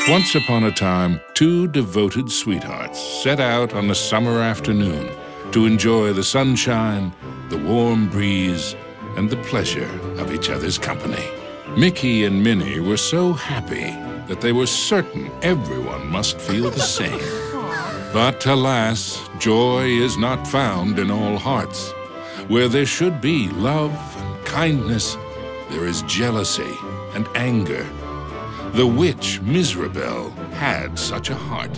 Once upon a time, two devoted sweethearts set out on a summer afternoon to enjoy the sunshine, the warm breeze, and the pleasure of each other's company. Mickey and Minnie were so happy that they were certain everyone must feel the same. But alas, joy is not found in all hearts. Where there should be love and kindness, there is jealousy and anger. The witch Miserable had such a heart,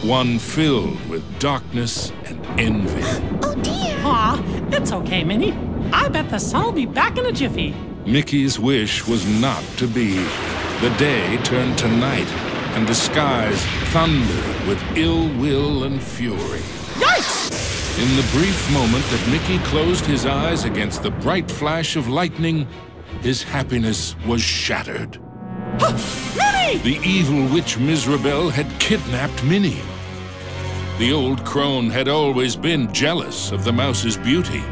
one filled with darkness and envy. Oh dear! Aw, it's okay, Minnie. I bet the sun will be back in a jiffy. Mickey's wish was not to be. The day turned to night, and the skies thundered with ill will and fury. Yikes! In the brief moment that Mickey closed his eyes against the bright flash of lightning, his happiness was shattered. Minnie! The evil witch Miserable had kidnapped Minnie. The old crone had always been jealous of the mouse's beauty.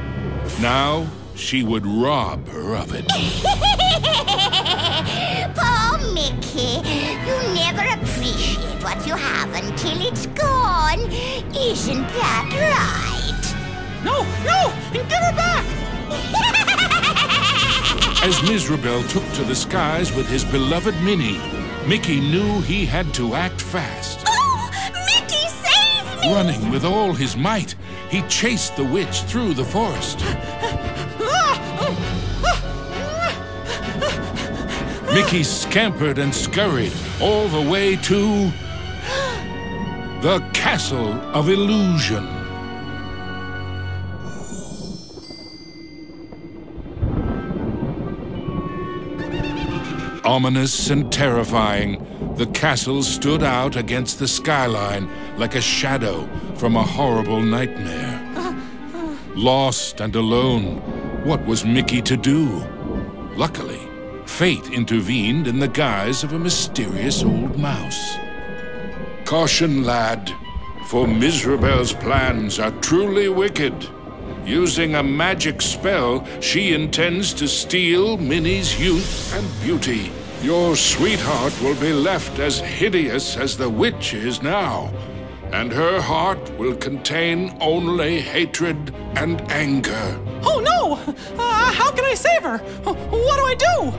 Now she would rob her of it. Poor Mickey, you never appreciate what you have until it's gone. Isn't that right? No! Give her back! As Miserable took to the skies with his beloved Minnie, Mickey knew he had to act fast. Oh! Mickey, save me! Running with all his might, he chased the witch through the forest. Mickey scampered and scurried all the way to the Castle of Illusion. Ominous and terrifying, the castle stood out against the skyline like a shadow from a horrible nightmare. Lost and alone, what was Mickey to do? Luckily, fate intervened in the guise of a mysterious old mouse. Caution, lad, for Miserable's plans are truly wicked. Using a magic spell, she intends to steal Minnie's youth and beauty. Your sweetheart will be left as hideous as the witch is now, and her heart will contain only hatred and anger. Oh no! How can I save her? What do I do?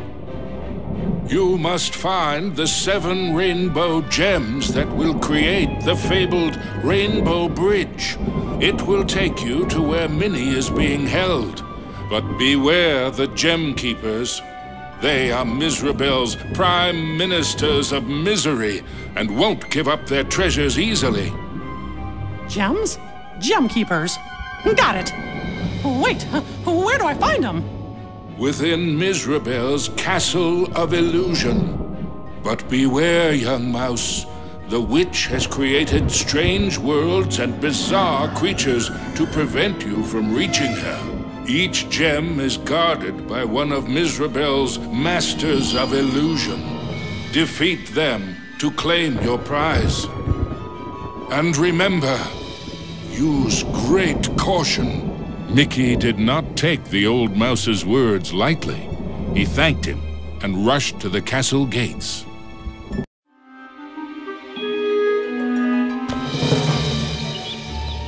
You must find the 7 rainbow gems that will create the fabled Rainbow Bridge. It will take you to where Minnie is being held. But beware the gem keepers. They are Miserable's prime ministers of misery and won't give up their treasures easily. Gems? Gem keepers. Got it. Wait, where do I find them? Within Miserable's Castle of Illusion. But beware, young mouse. The witch has created strange worlds and bizarre creatures to prevent you from reaching her. Each gem is guarded by one of Miserable's masters of illusion. Defeat them to claim your prize. And remember, use great caution. Mickey did not take the old mouse's words lightly. He thanked him and rushed to the castle gates.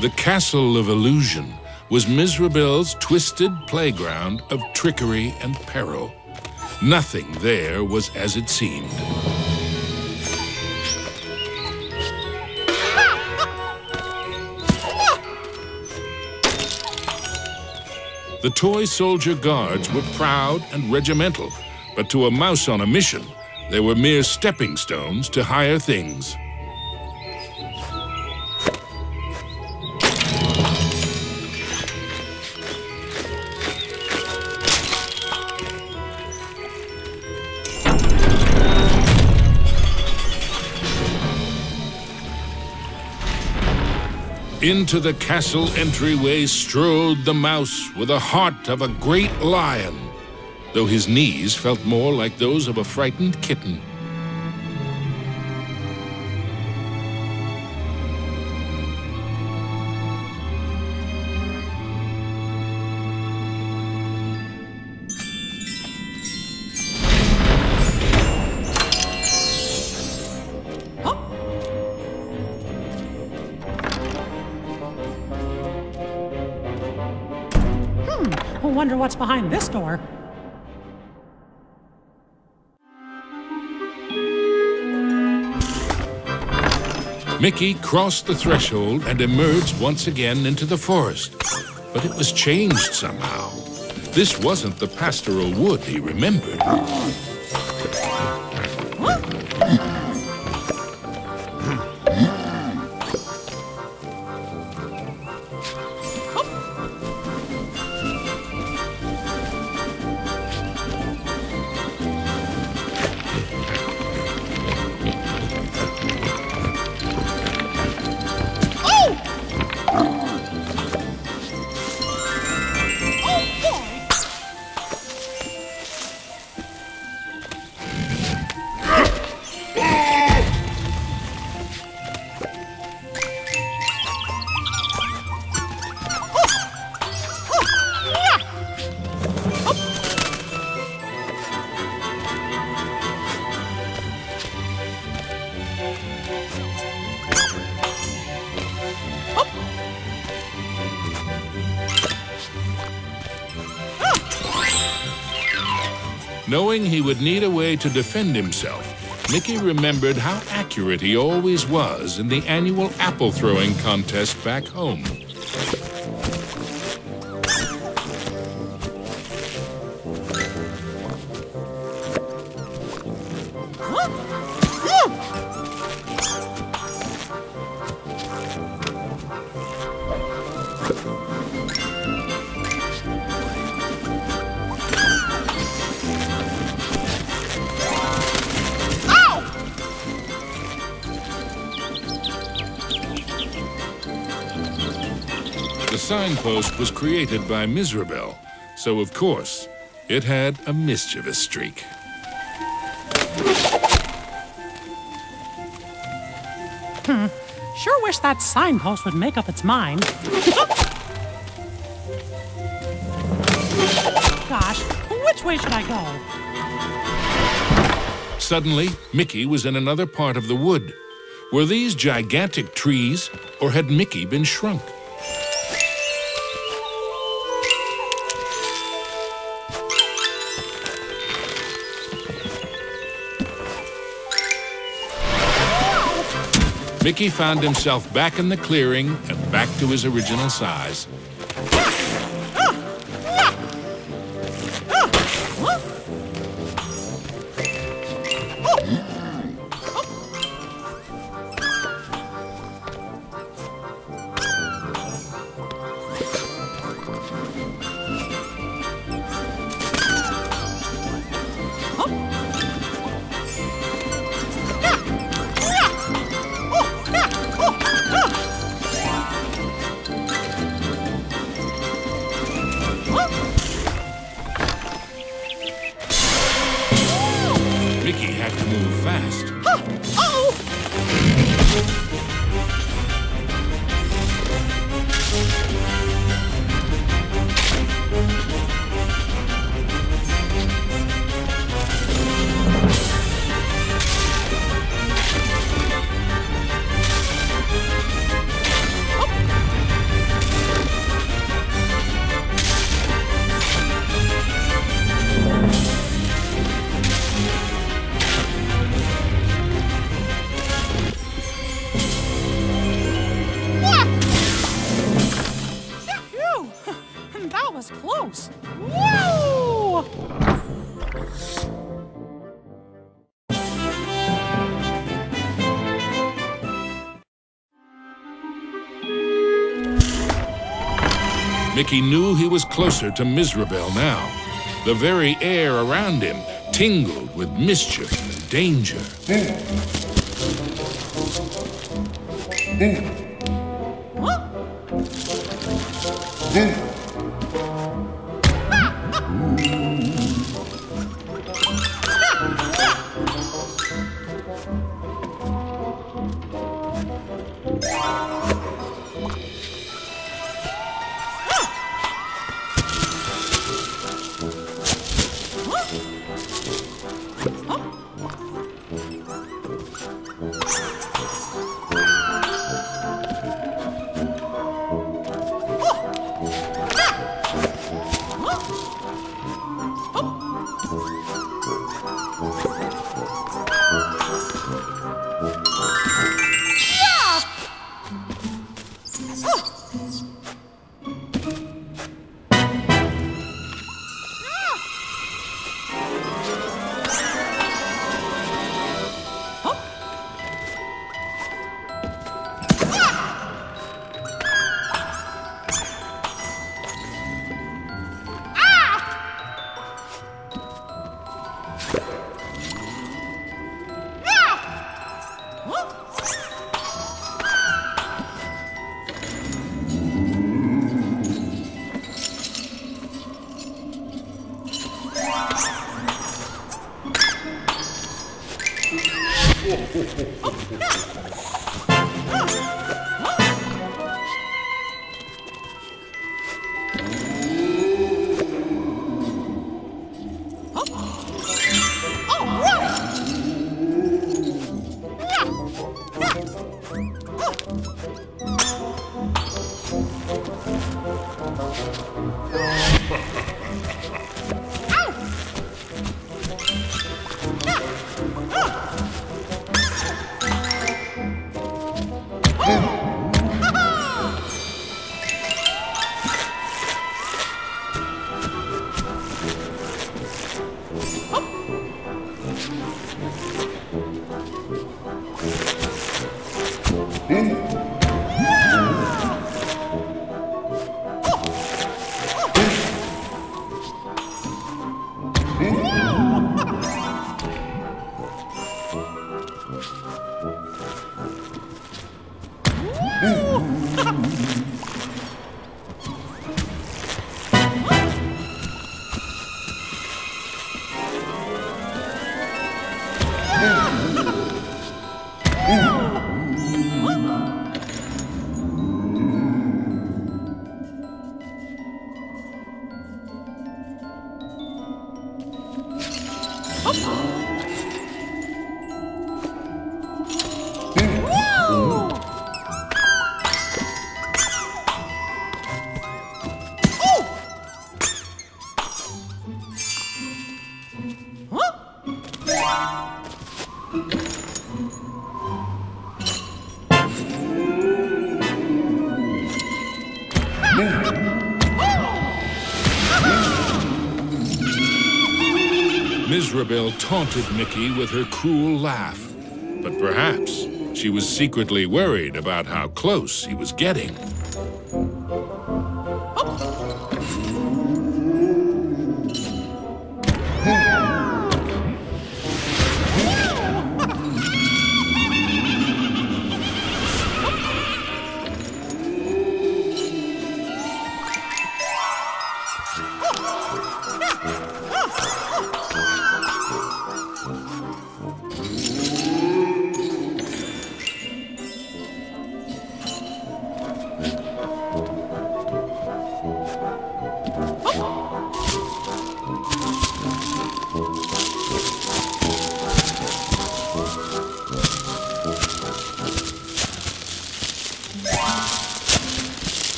The Castle of Illusion was Miserable's twisted playground of trickery and peril. Nothing there was as it seemed. The toy soldier guards were proud and regimental, but to a mouse on a mission, they were mere stepping stones to higher things. Into the castle entryway strode the mouse with the heart of a great lion, though his knees felt more like those of a frightened kitten. wonder what's behind this door. Mickey crossed the threshold and emerged once again into the forest. But it was changed somehow. This wasn't the pastoral wood he remembered. Knowing he would need a way to defend himself, Mickey remembered how accurate he always was in the annual apple-throwing contest back home. The signpost was created by Miserable, so of course, it had a mischievous streak. Sure wish that signpost would make up its mind. Gosh, which way should I go? Suddenly, Mickey was in another part of the wood. Were these gigantic trees, or had Mickey been shrunk? Mickey found himself back in the clearing and back to his original size. Mickey had to move fast. That was close. Whoa! Mickey knew he was closer to Miserable now. The very air around him tingled with mischief and danger. Miserable taunted Mickey with her cruel laugh, but perhaps she was secretly worried about how close he was getting.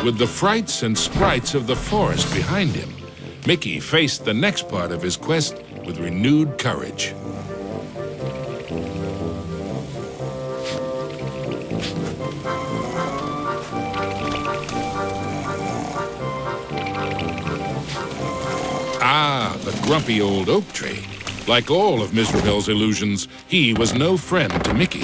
With the frights and sprites of the forest behind him, Mickey faced the next part of his quest with renewed courage. Ah, the grumpy old oak tree. Like all of Miserabel's illusions, he was no friend to Mickey.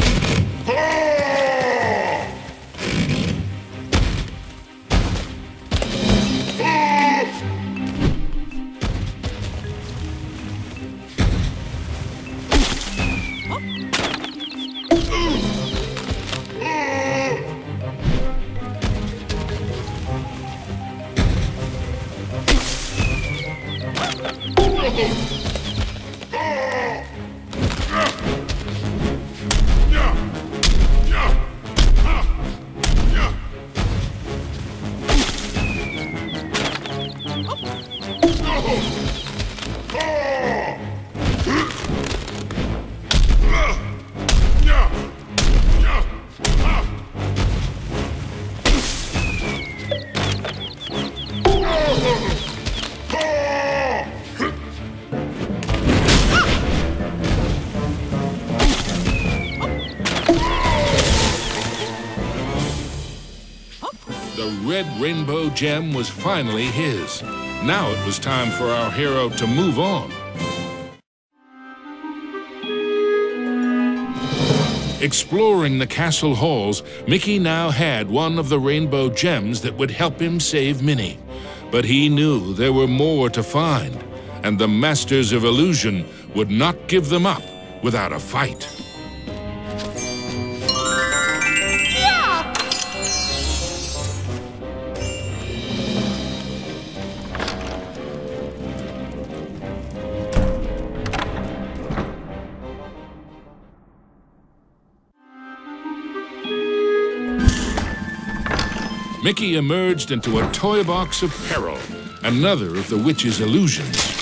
the red rainbow gem was finally his. Now it was time for our hero to move on. Exploring the castle halls, Mickey now had one of the rainbow gems that would help him save Minnie. But he knew there were more to find, and the Masters of Illusion would not give them up without a fight. Mickey emerged into a toy box of peril, another of the witch's illusions.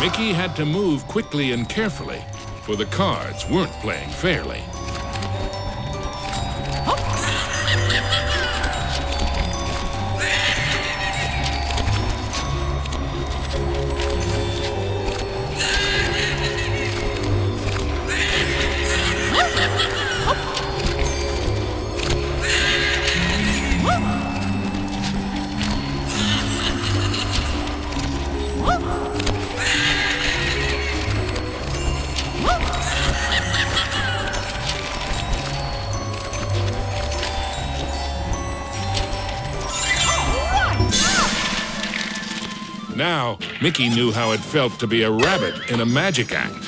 Mickey had to move quickly and carefully, for the cards weren't playing fairly. Now, Mickey knew how it felt to be a rabbit in a magic act.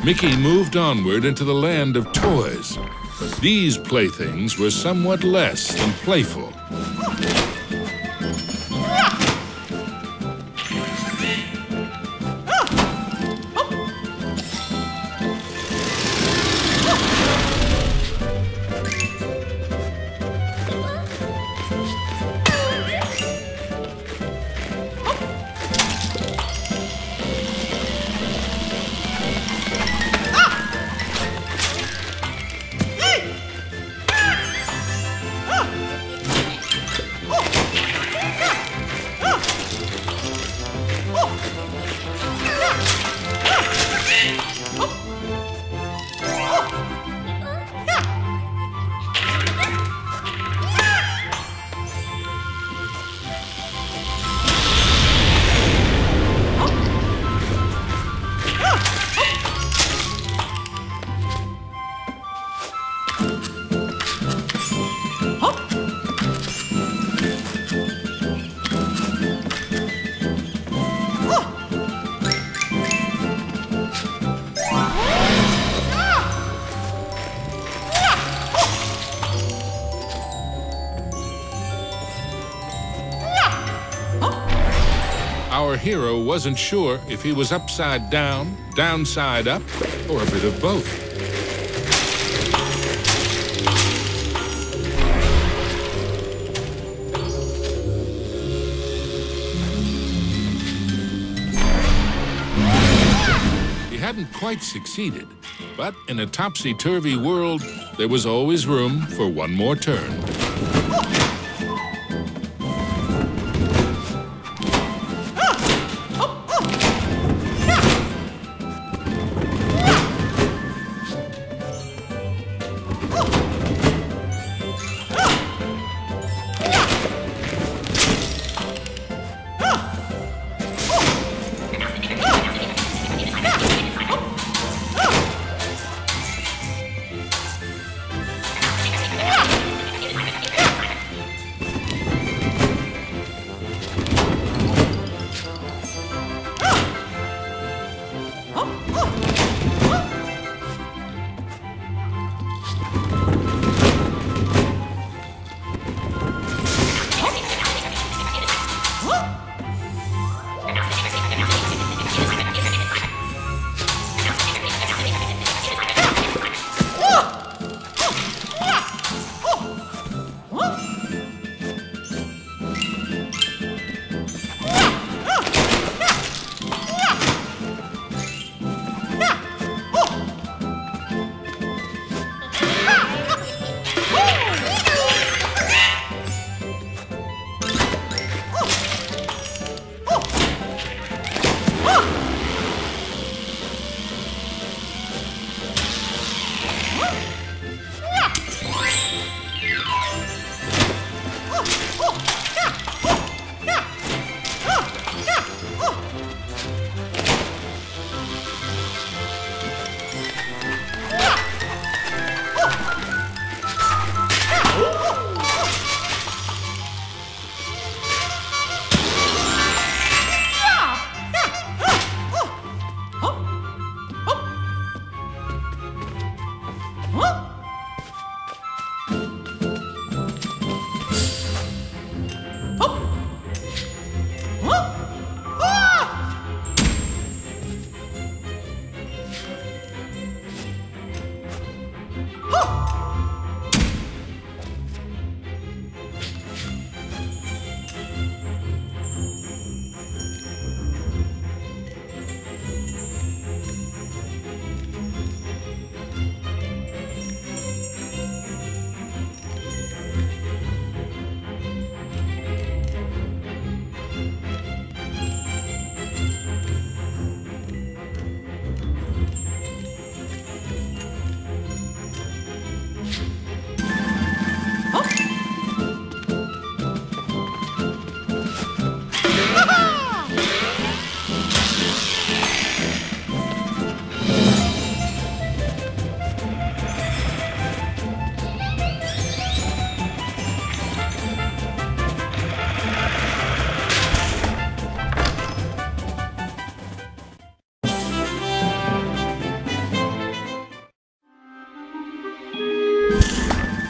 Mickey moved onward into the land of toys. But these playthings were somewhat less than playful. Our hero wasn't sure if he was upside down, downside up, or a bit of both. He hadn't quite succeeded, but in a topsy-turvy world, there was always room for one more turn.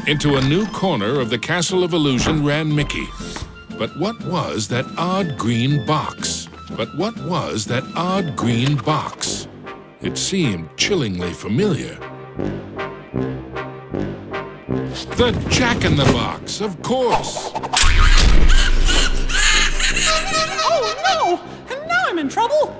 Into a new corner of the Castle of Illusion ran Mickey. But what was that odd green box? It seemed chillingly familiar. The Jack-in-the-Box, of course! Oh no! And now I'm in trouble!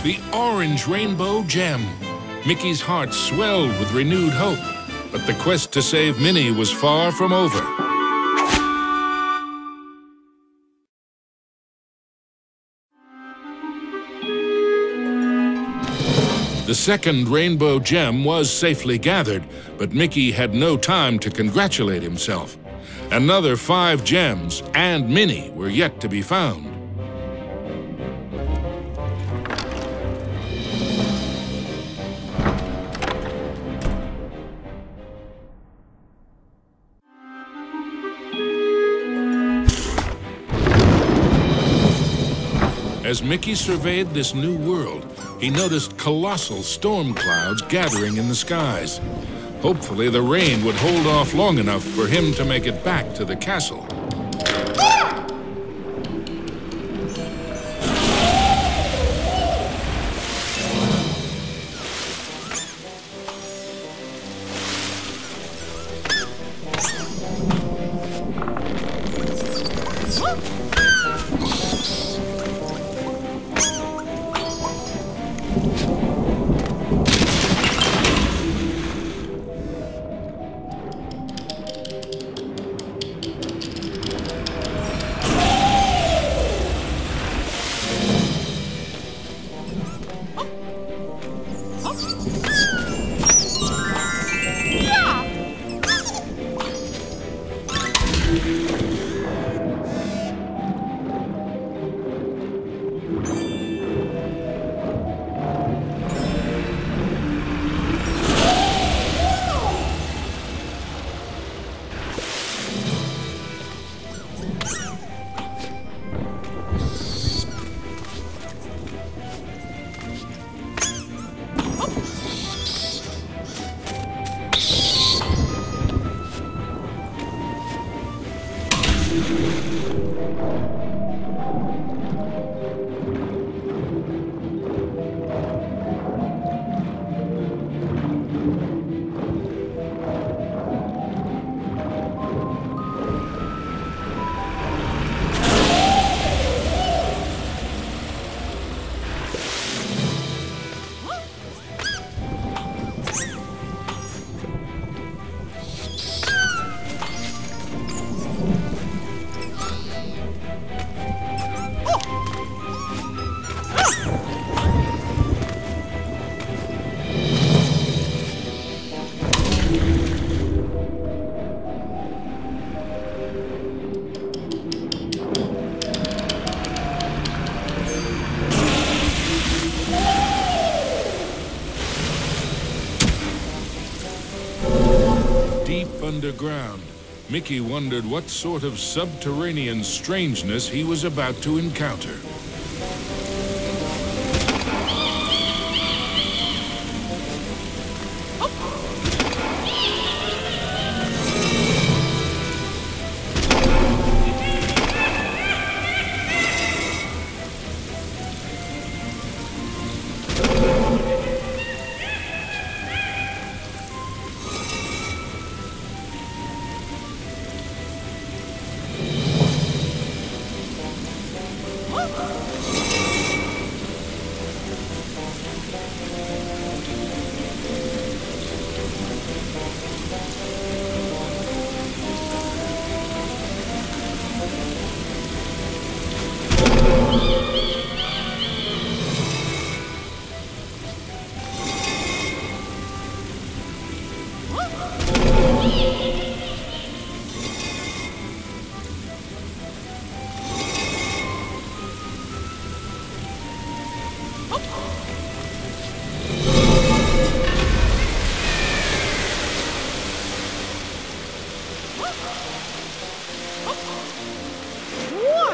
The orange rainbow gem. Mickey's heart swelled with renewed hope, but the quest to save Minnie was far from over. The second rainbow gem was safely gathered, but Mickey had no time to congratulate himself. Another 5 gems and Minnie were yet to be found. As Mickey surveyed this new world, he noticed colossal storm clouds gathering in the skies. Hopefully, the rain would hold off long enough for him to make it back to the castle. deep underground, Mickey wondered what sort of subterranean strangeness he was about to encounter.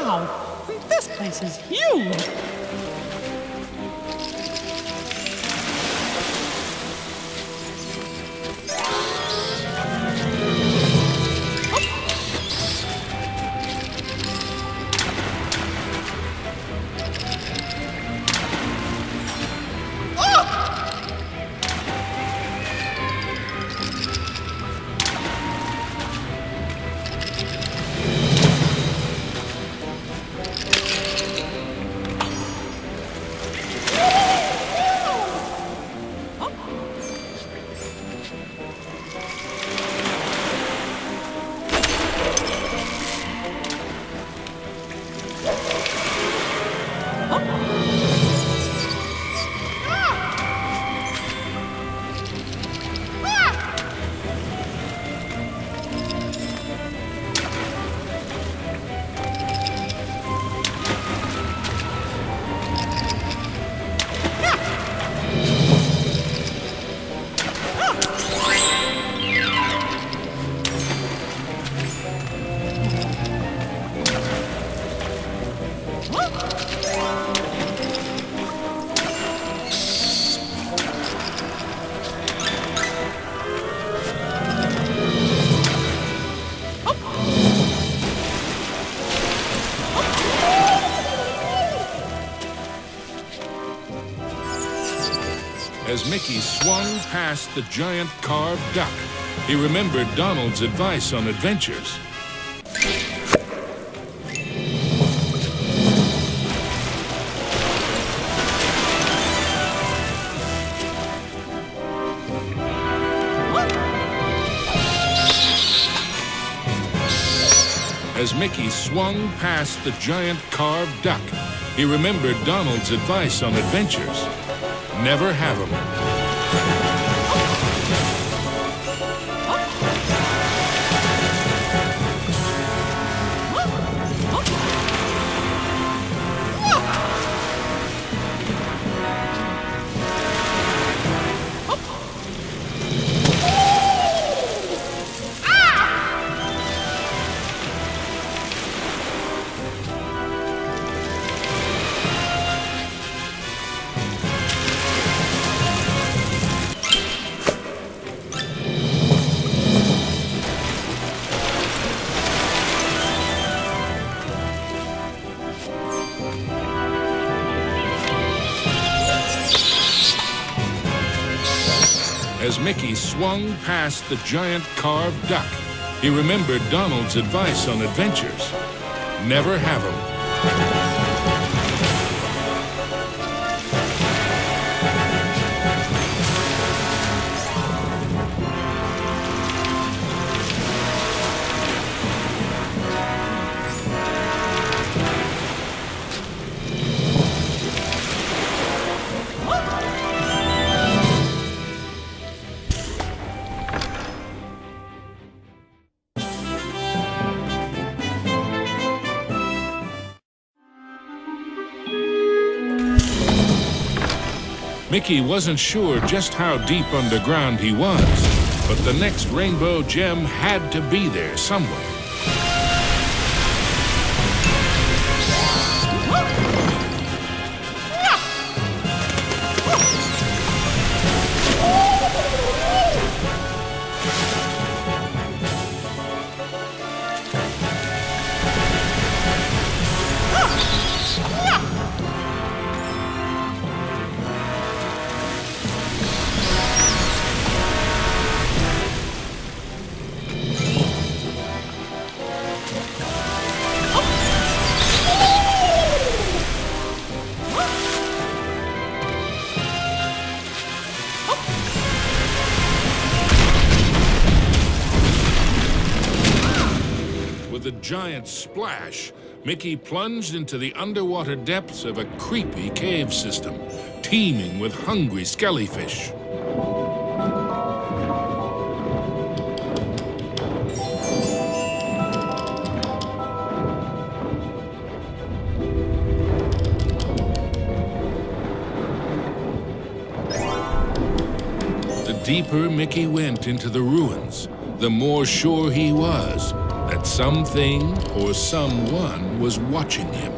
Wow! This place is huge! As Mickey swung past the giant carved duck, he remembered Donald's advice on adventures. As Mickey swung past the giant carved duck, he remembered Donald's advice on adventures. Never have 'em. As Mickey swung past the giant carved duck, he remembered Donald's advice on adventures. Never have 'em. Mickey wasn't sure just how deep underground he was, But the next rainbow gem had to be there somewhere. With a giant splash, Mickey plunged into the underwater depths of a creepy cave system, teeming with hungry skellyfish. The deeper Mickey went into the ruins, the more sure he was that something or someone was watching him.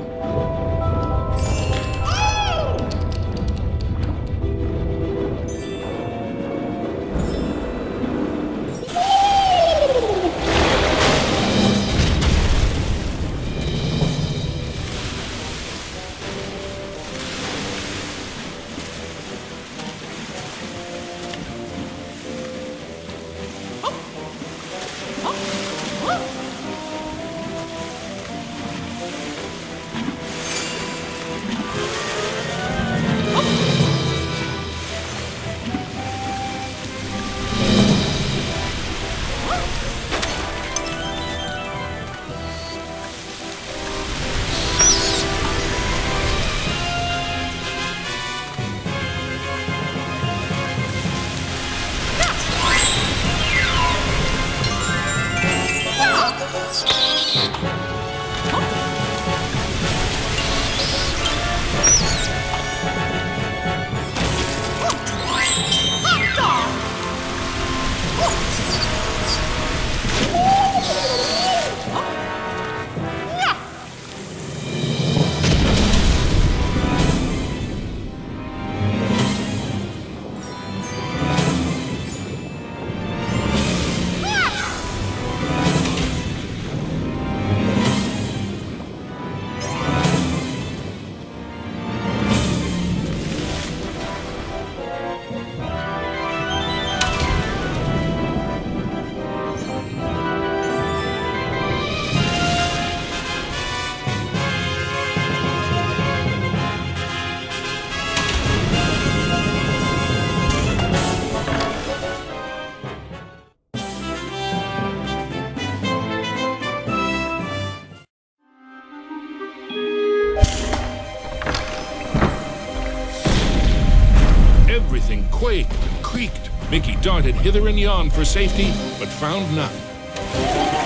Everything quaked and creaked. Mickey darted hither and yon for safety, but found none.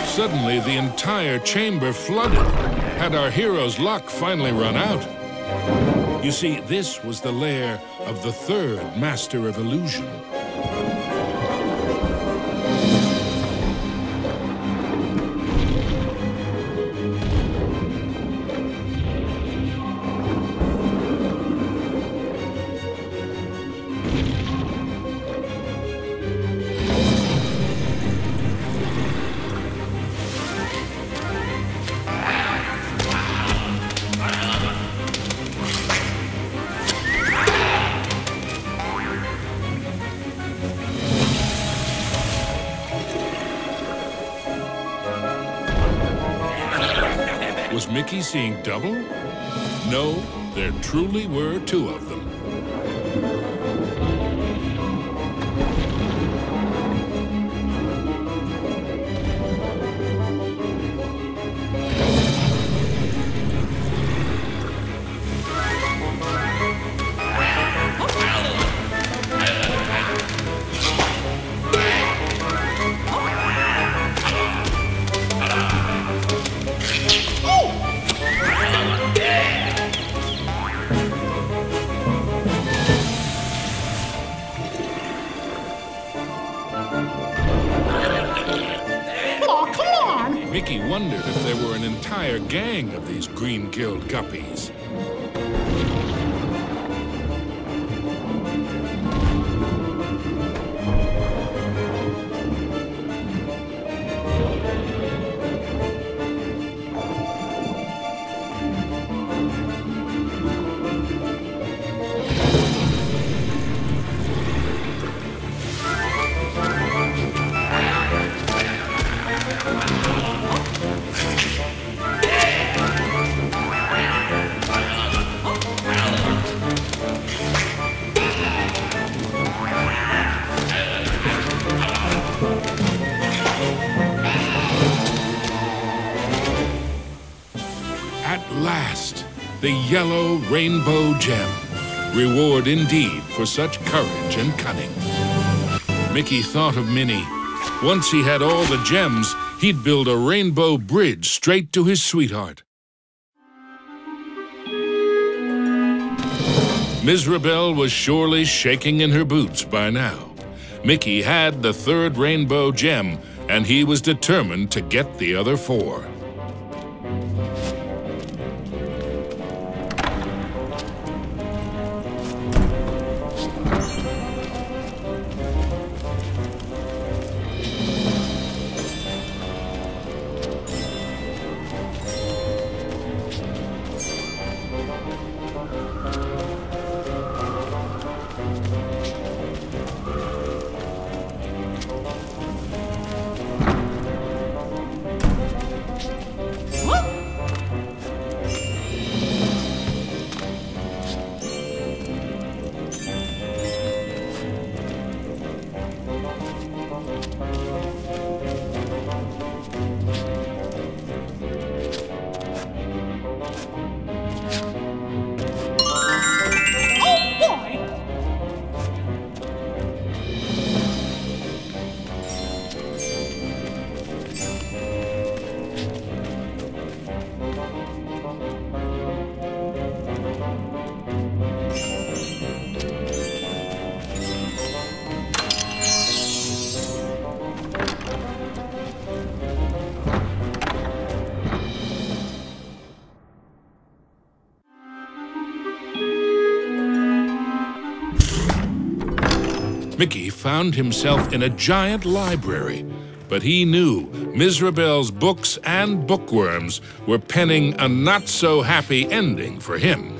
Suddenly, the entire chamber flooded. Had our hero's luck finally run out? You see, this was the lair of the third Master of Illusion. Was Mickey seeing double? No, there truly were two of them. Mickey wondered if there were an entire gang of these green-killed Guppies. The yellow rainbow gem. Reward indeed for such courage and cunning. Mickey thought of Minnie. Once he had all the gems, he'd build a rainbow bridge straight to his sweetheart. Mizrabel was surely shaking in her boots by now. Mickey had the third rainbow gem, and he was determined to get the other 4. Mickey found himself in a giant library, but he knew Mizrabel's books and bookworms were penning a not-so-happy ending for him.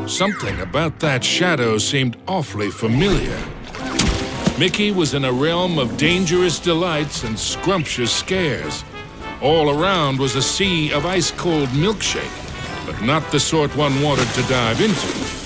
Something about that shadow seemed awfully familiar. Mickey was in a realm of dangerous delights and scrumptious scares. All around was a sea of ice-cold milkshake, but not the sort one wanted to dive into.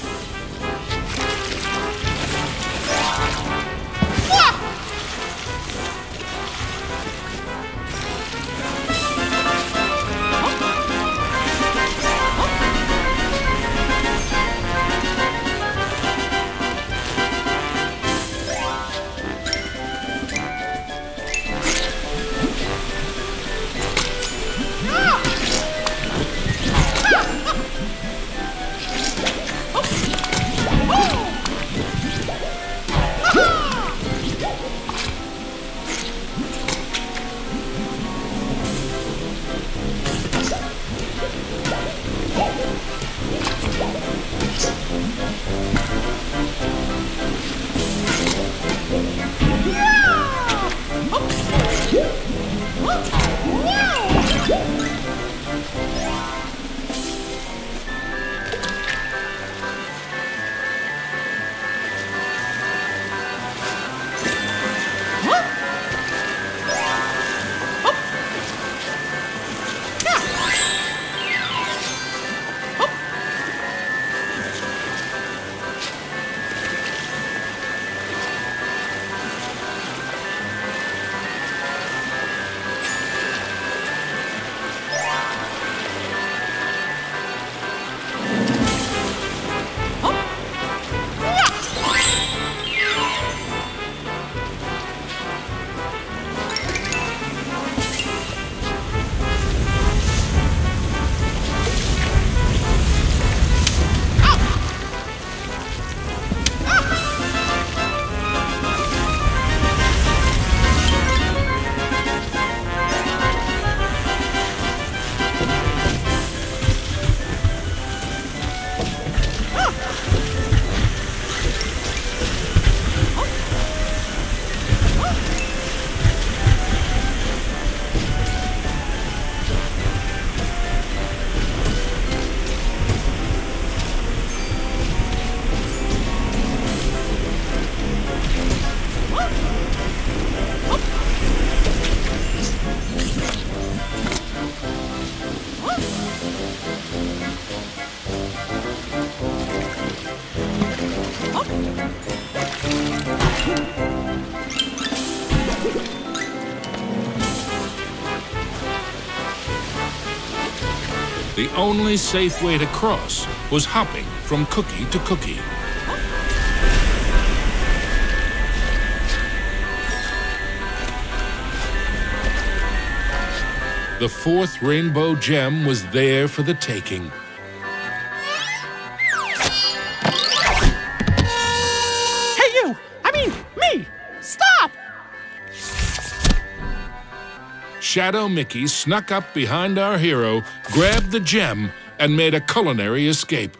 The only safe way to cross was hopping from cookie to cookie. The fourth rainbow gem was there for the taking. Hey, you! I mean, me! Stop! Shadow Mickey snuck up behind our hero, grabbed the gem, and made a culinary escape.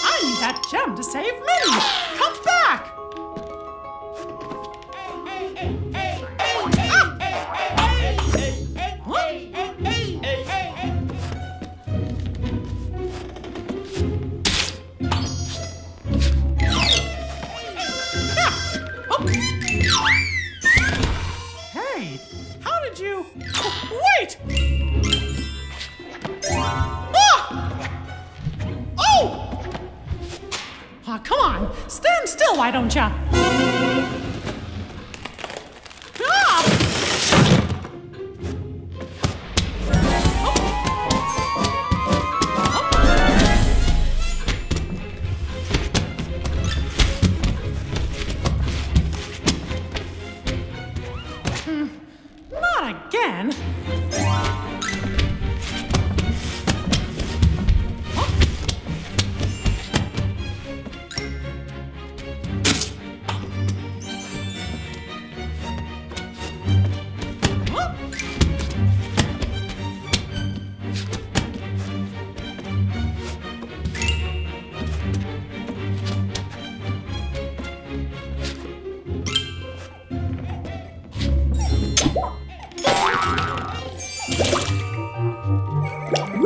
I need that gem to save Minnie! Come back! Hey, how did you... Wait! Ah! Oh! Aw, come on, stand still, why don't ya? Not again.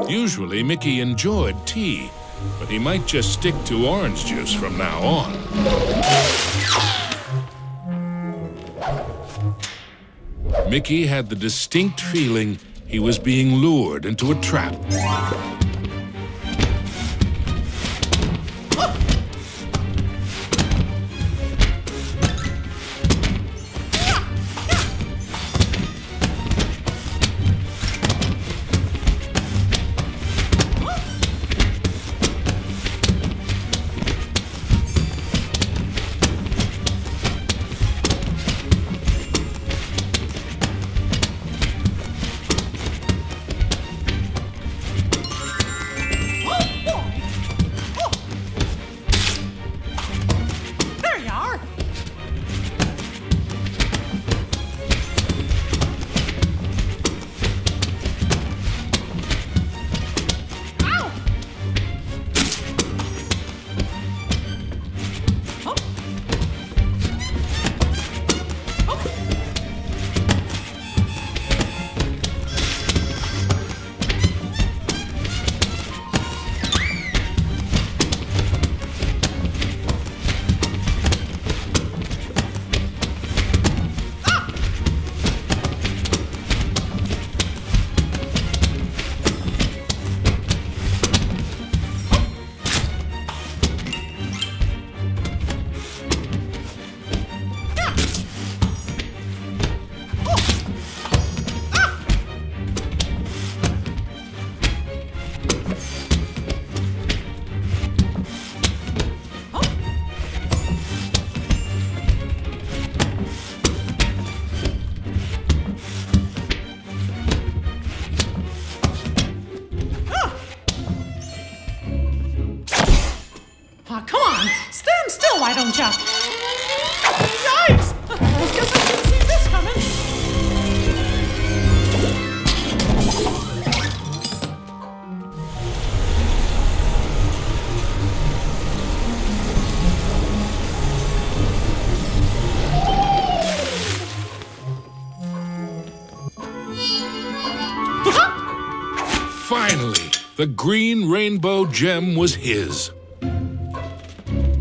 Usually, Mickey enjoyed tea, but he might just stick to orange juice from now on. Mickey had the distinct feeling he was being lured into a trap. Why don't ya? Yikes! Guess I didn't see this coming. Finally, the green rainbow gem was his.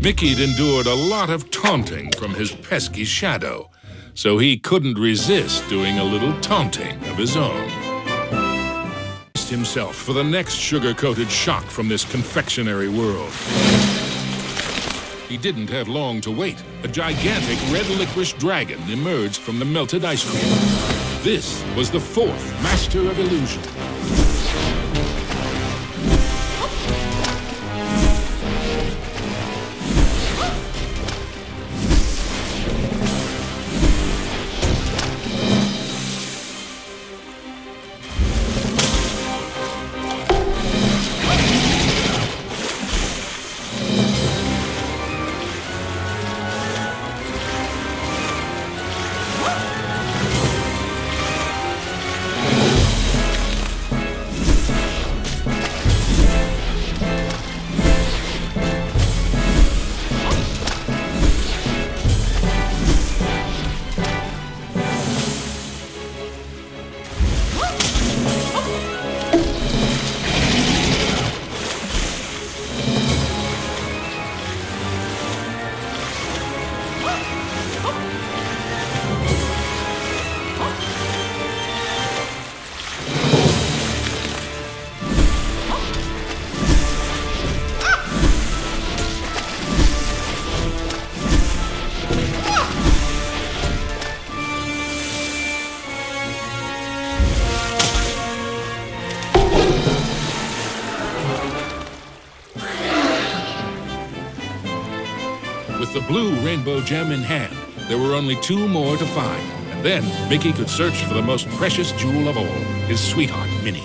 Mickey'd endured a lot of taunting from his pesky shadow, so he couldn't resist doing a little taunting of his own. Himself for the next sugar-coated shock from this confectionery world. He didn't have long to wait. A gigantic red licorice dragon emerged from the melted ice cream. This was the fourth Master of Illusion. With the blue rainbow gem in hand, there were only 2 more to find. And then Mickey could search for the most precious jewel of all, his sweetheart, Minnie.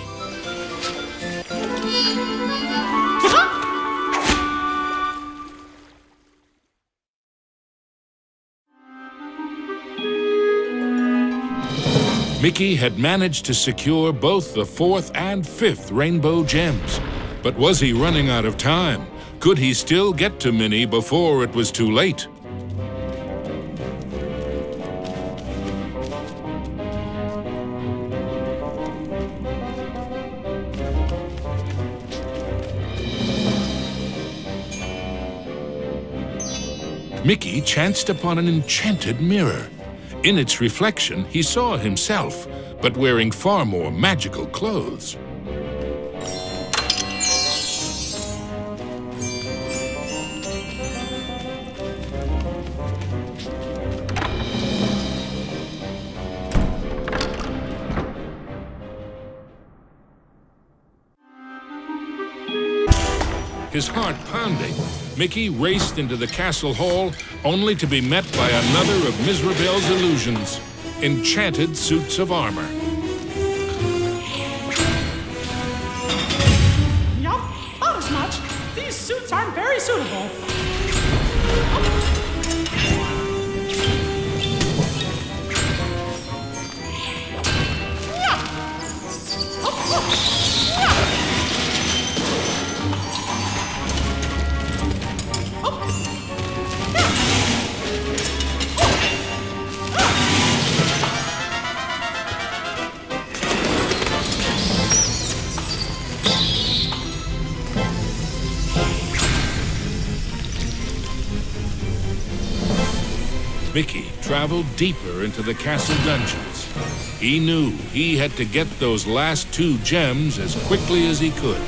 Mickey had managed to secure both the 4th and 5th rainbow gems. But was he running out of time? Could he still get to Minnie before it was too late? Mickey chanced upon an enchanted mirror. In its reflection, he saw himself, but wearing far more magical clothes. His heart pounding, Mickey raced into the castle hall, only to be met by another of Mizrabel's illusions, enchanted suits of armor. Yup, not as much. These suits aren't very suitable. Mickey traveled deeper into the castle dungeons. He knew he had to get those last 2 gems as quickly as he could.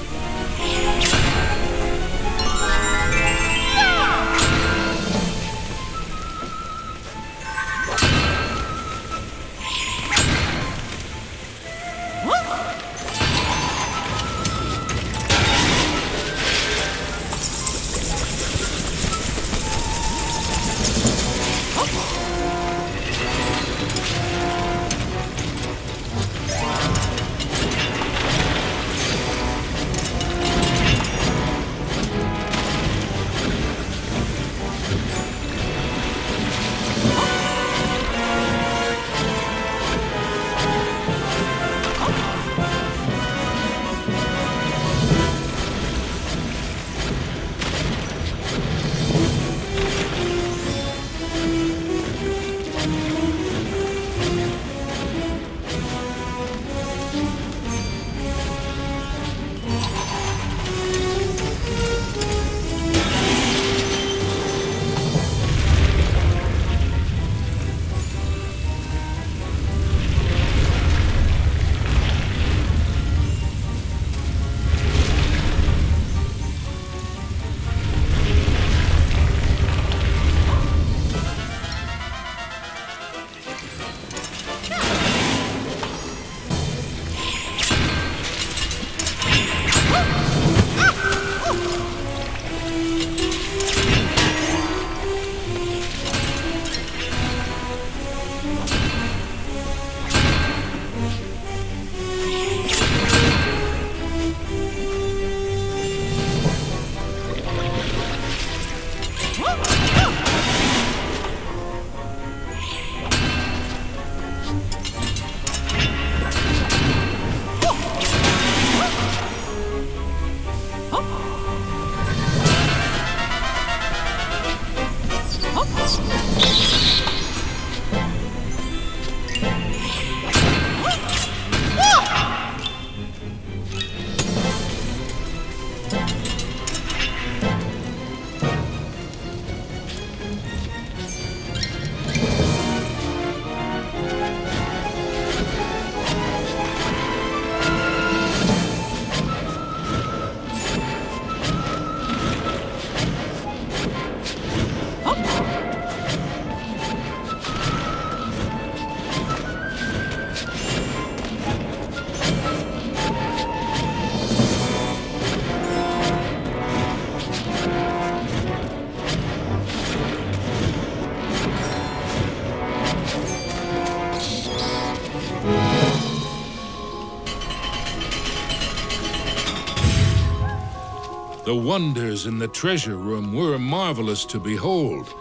The wonders in the treasure room were marvelous to behold,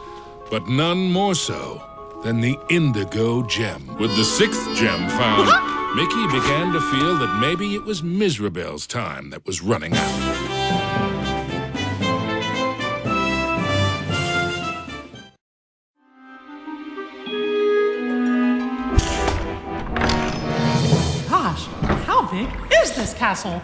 but none more so than the indigo gem. With the 6th gem found, Mickey began to feel that maybe it was Mizrabel's time that was running out. Gosh, how big is this castle?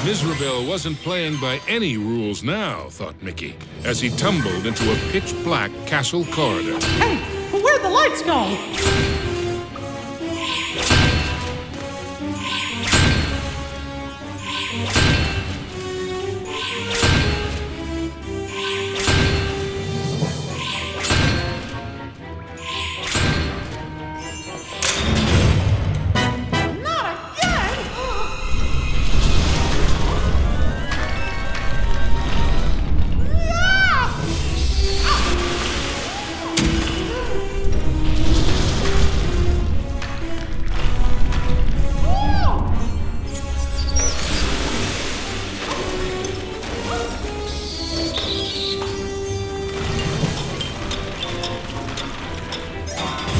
Mizrabel wasn't playing by any rules now, thought Mickey, as he tumbled into a pitch-black castle corridor. Hey, where'd the lights go?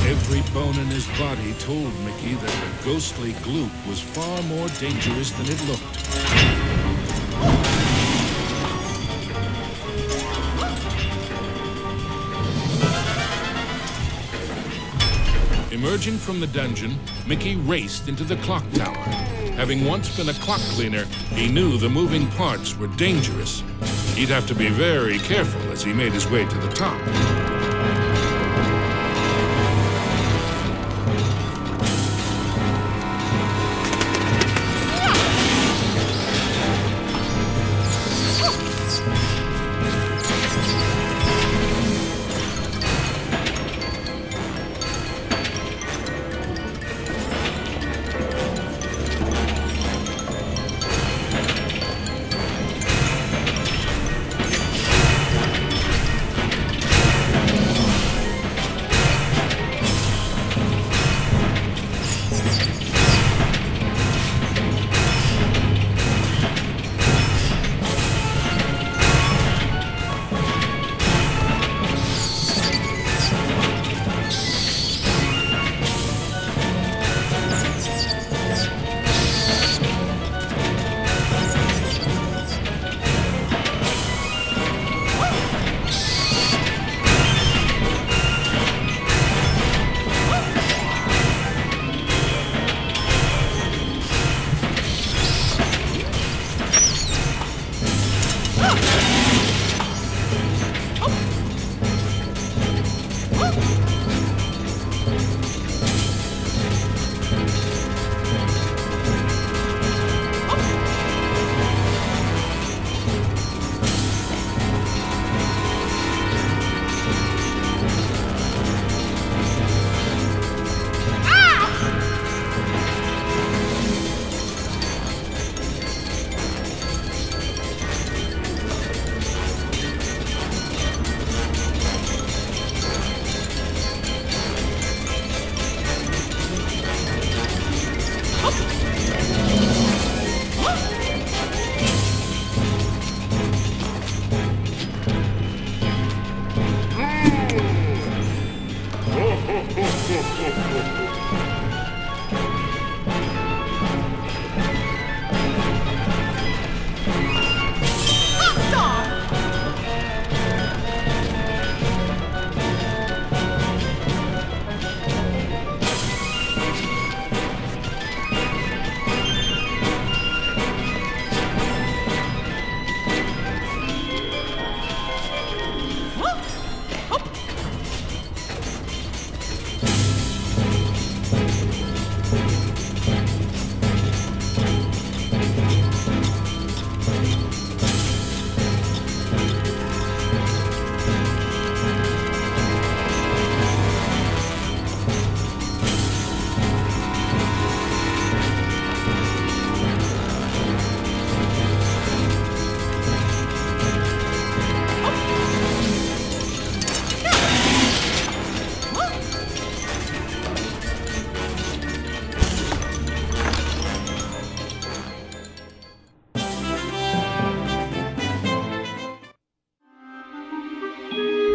Every bone in his body told Mickey that the ghostly gloop was far more dangerous than it looked. Emerging from the dungeon, Mickey raced into the clock tower. Having once been a clock cleaner, he knew the moving parts were dangerous. He'd have to be very careful as he made his way to the top.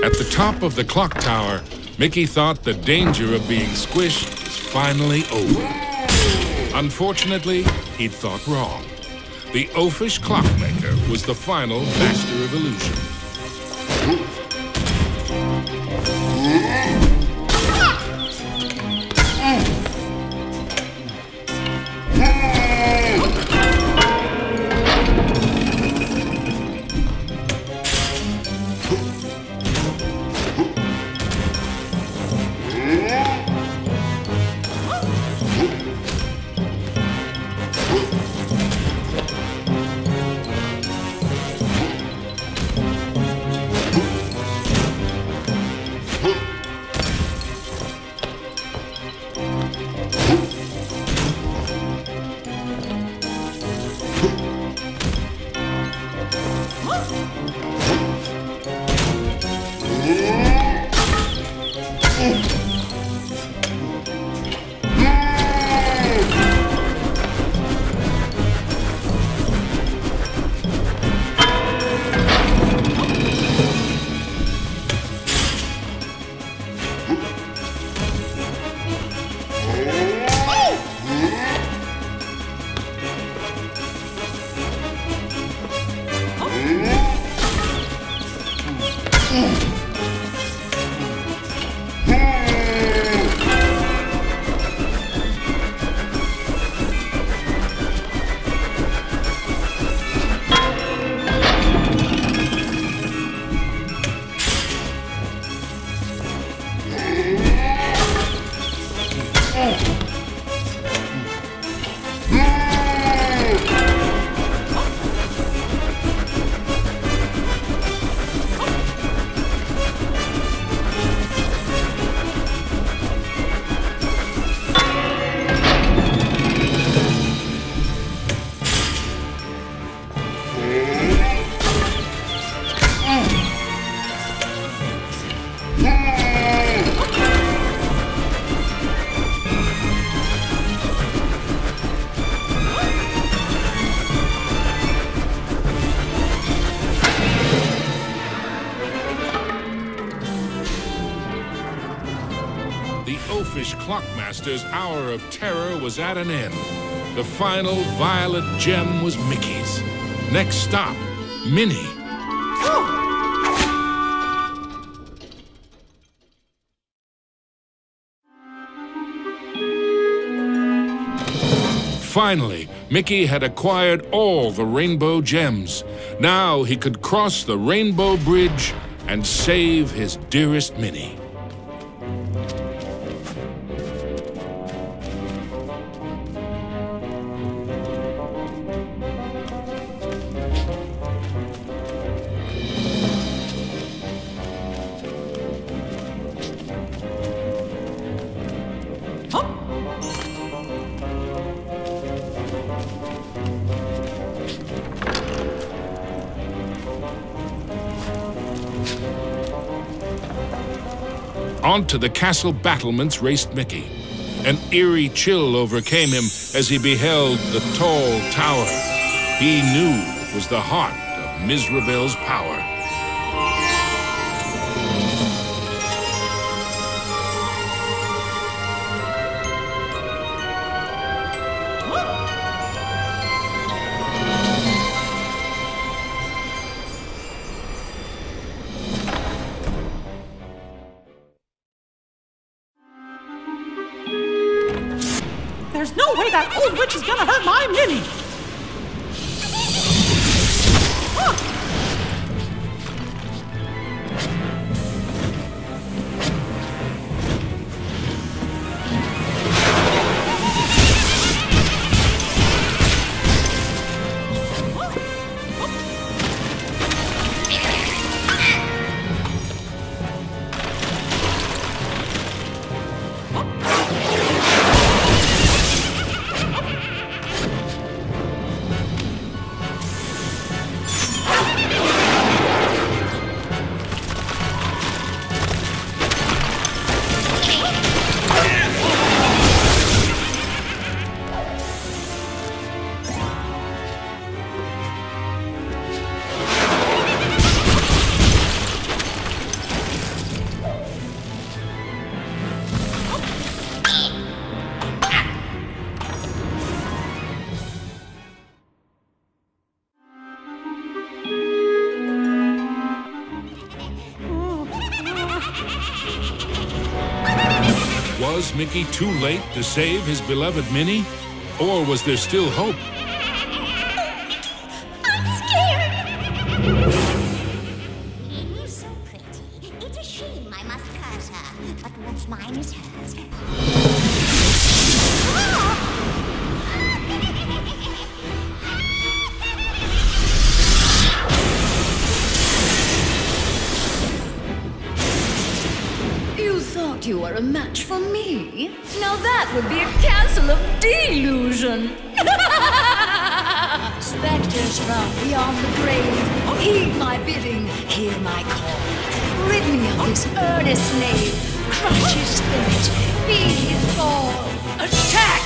At the top of the clock tower, Mickey thought the danger of being squished was finally over. Unfortunately, he'd thought wrong. The oafish clockmaker was the final master of illusion. Clockmaster's hour of terror was at an end. The final violet gem was Mickey's. Next stop, Minnie. Finally, Mickey had acquired all the rainbow gems. Now he could cross the rainbow bridge and save his dearest Minnie. Onto the castle battlements raced Mickey. An eerie chill overcame him as he beheld the tall tower. He knew it was the heart of Mizrabel's power. There's no way that old witch is gonna hurt my Minnie! Was Mickey too late to save his beloved Minnie? Or was there still hope? I'm scared! Minnie's so pretty. It's a shame I must curse her. But what's mine is hers. You thought you were a match for me? Now that would be a castle of delusion. Spectres from beyond the grave, heed my bidding, hear my call. Rid me of this earnest knave, crush his spirit, be his fall. Attack!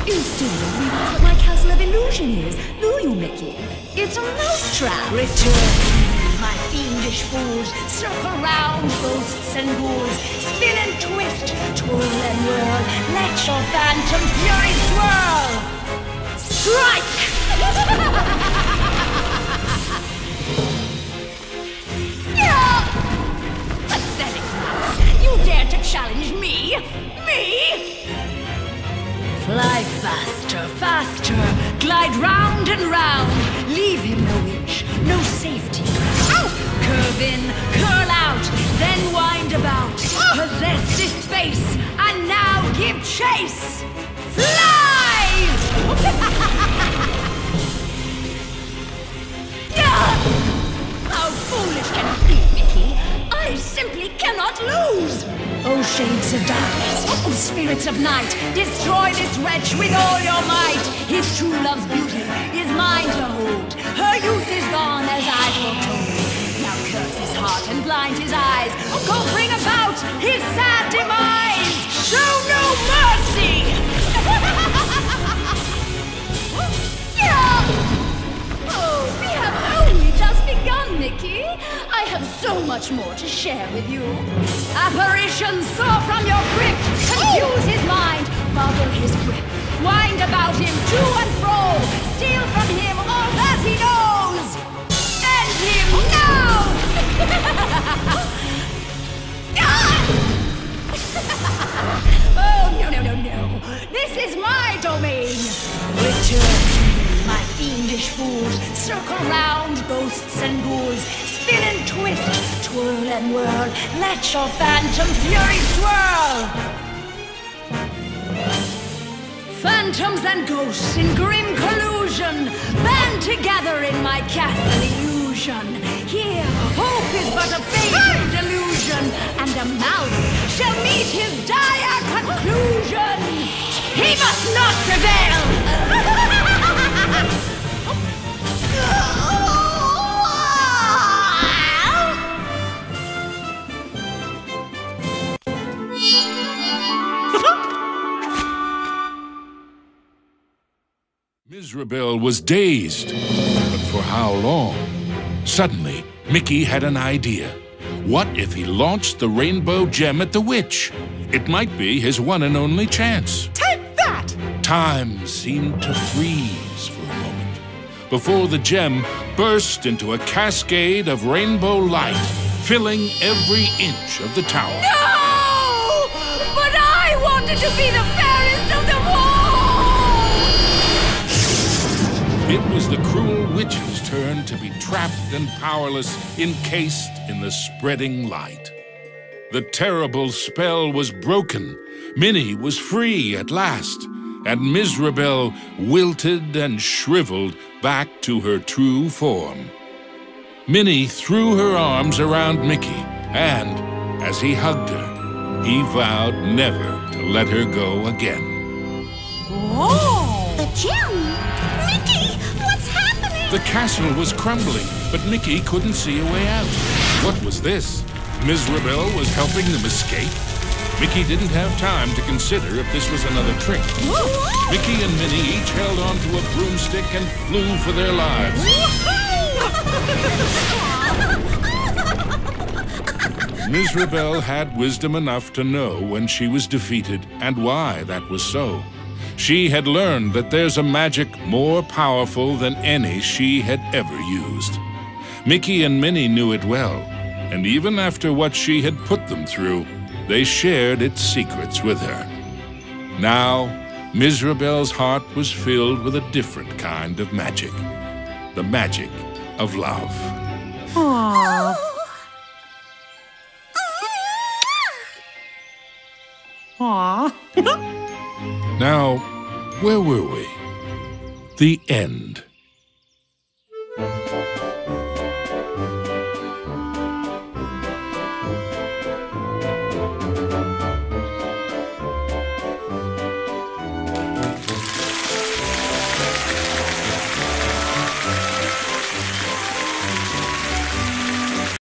You still don't realize what my castle of illusion is, do you, Mickey? It's a mousetrap. Return, my fiendish fools. Circle round, ghosts and ghouls. Spin and twist, twirl and whirl. Let your phantom fury swirl. Strike! Pathetic mouse! You dare to challenge me? Me? Fly faster, faster, glide round and round. Leave him no inch, no safety. Ow! Curve in, curl out, then wind about. Possess this space, and now give chase. Fly! How foolish can you be, Mickey? I simply cannot lose! Oh, shades of darkness, oh, spirits of night, destroy this wretch with all your might! His true love's beauty is mine to hold. Her youth is gone as I foretold. Now curse his heart and blind his eyes. Go bring about his sad demise! Show no mercy! Oh, we have only just begun, Mickey. I have so much more to share with you. Apparitions soar from your crypt, confuse his mind, boggle his grip, wind about him to and fro, steal from him all that he knows. End him now! Oh, no, no, no, no. This is my domain. Return. My fiendish fools, circle round, ghosts and ghouls, spin and twist, twirl and whirl, let your phantom fury swirl! Phantoms and ghosts in grim collusion, band together in my castle illusion. Here, hope is but a fading delusion, and a mouse shall meet his dire conclusion. He must not prevail! Mizrabel was dazed. But for how long? Suddenly, Mickey had an idea. What if he launched the rainbow gem at the witch? It might be his one and only chance. Take that! Time seemed to freeze for a moment before the gem burst into a cascade of rainbow light, filling every inch of the tower. No! But I wanted to be the fairest of them all! It was the cruel witch's turn to be trapped and powerless, encased in the spreading light. The terrible spell was broken. Minnie was free at last, and Miserable wilted and shriveled back to her true form. Minnie threw her arms around Mickey, and as he hugged her, he vowed never to let her go again. Whoa! The gem! Mickey, what's happening? The castle was crumbling, but Mickey couldn't see a way out. What was this? Miserable was helping them escape? Mickey didn't have time to consider if this was another trick. Mickey and Minnie each held onto a broomstick and flew for their lives. Miserable had wisdom enough to know when she was defeated and why that was so. She had learned that there's a magic more powerful than any she had ever used. Mickey and Minnie knew it well, and even after what she had put them through, they shared its secrets with her. Now, Miserable's heart was filled with a different kind of magic. The magic of love. Aww. Aw. Now, where were we? The end.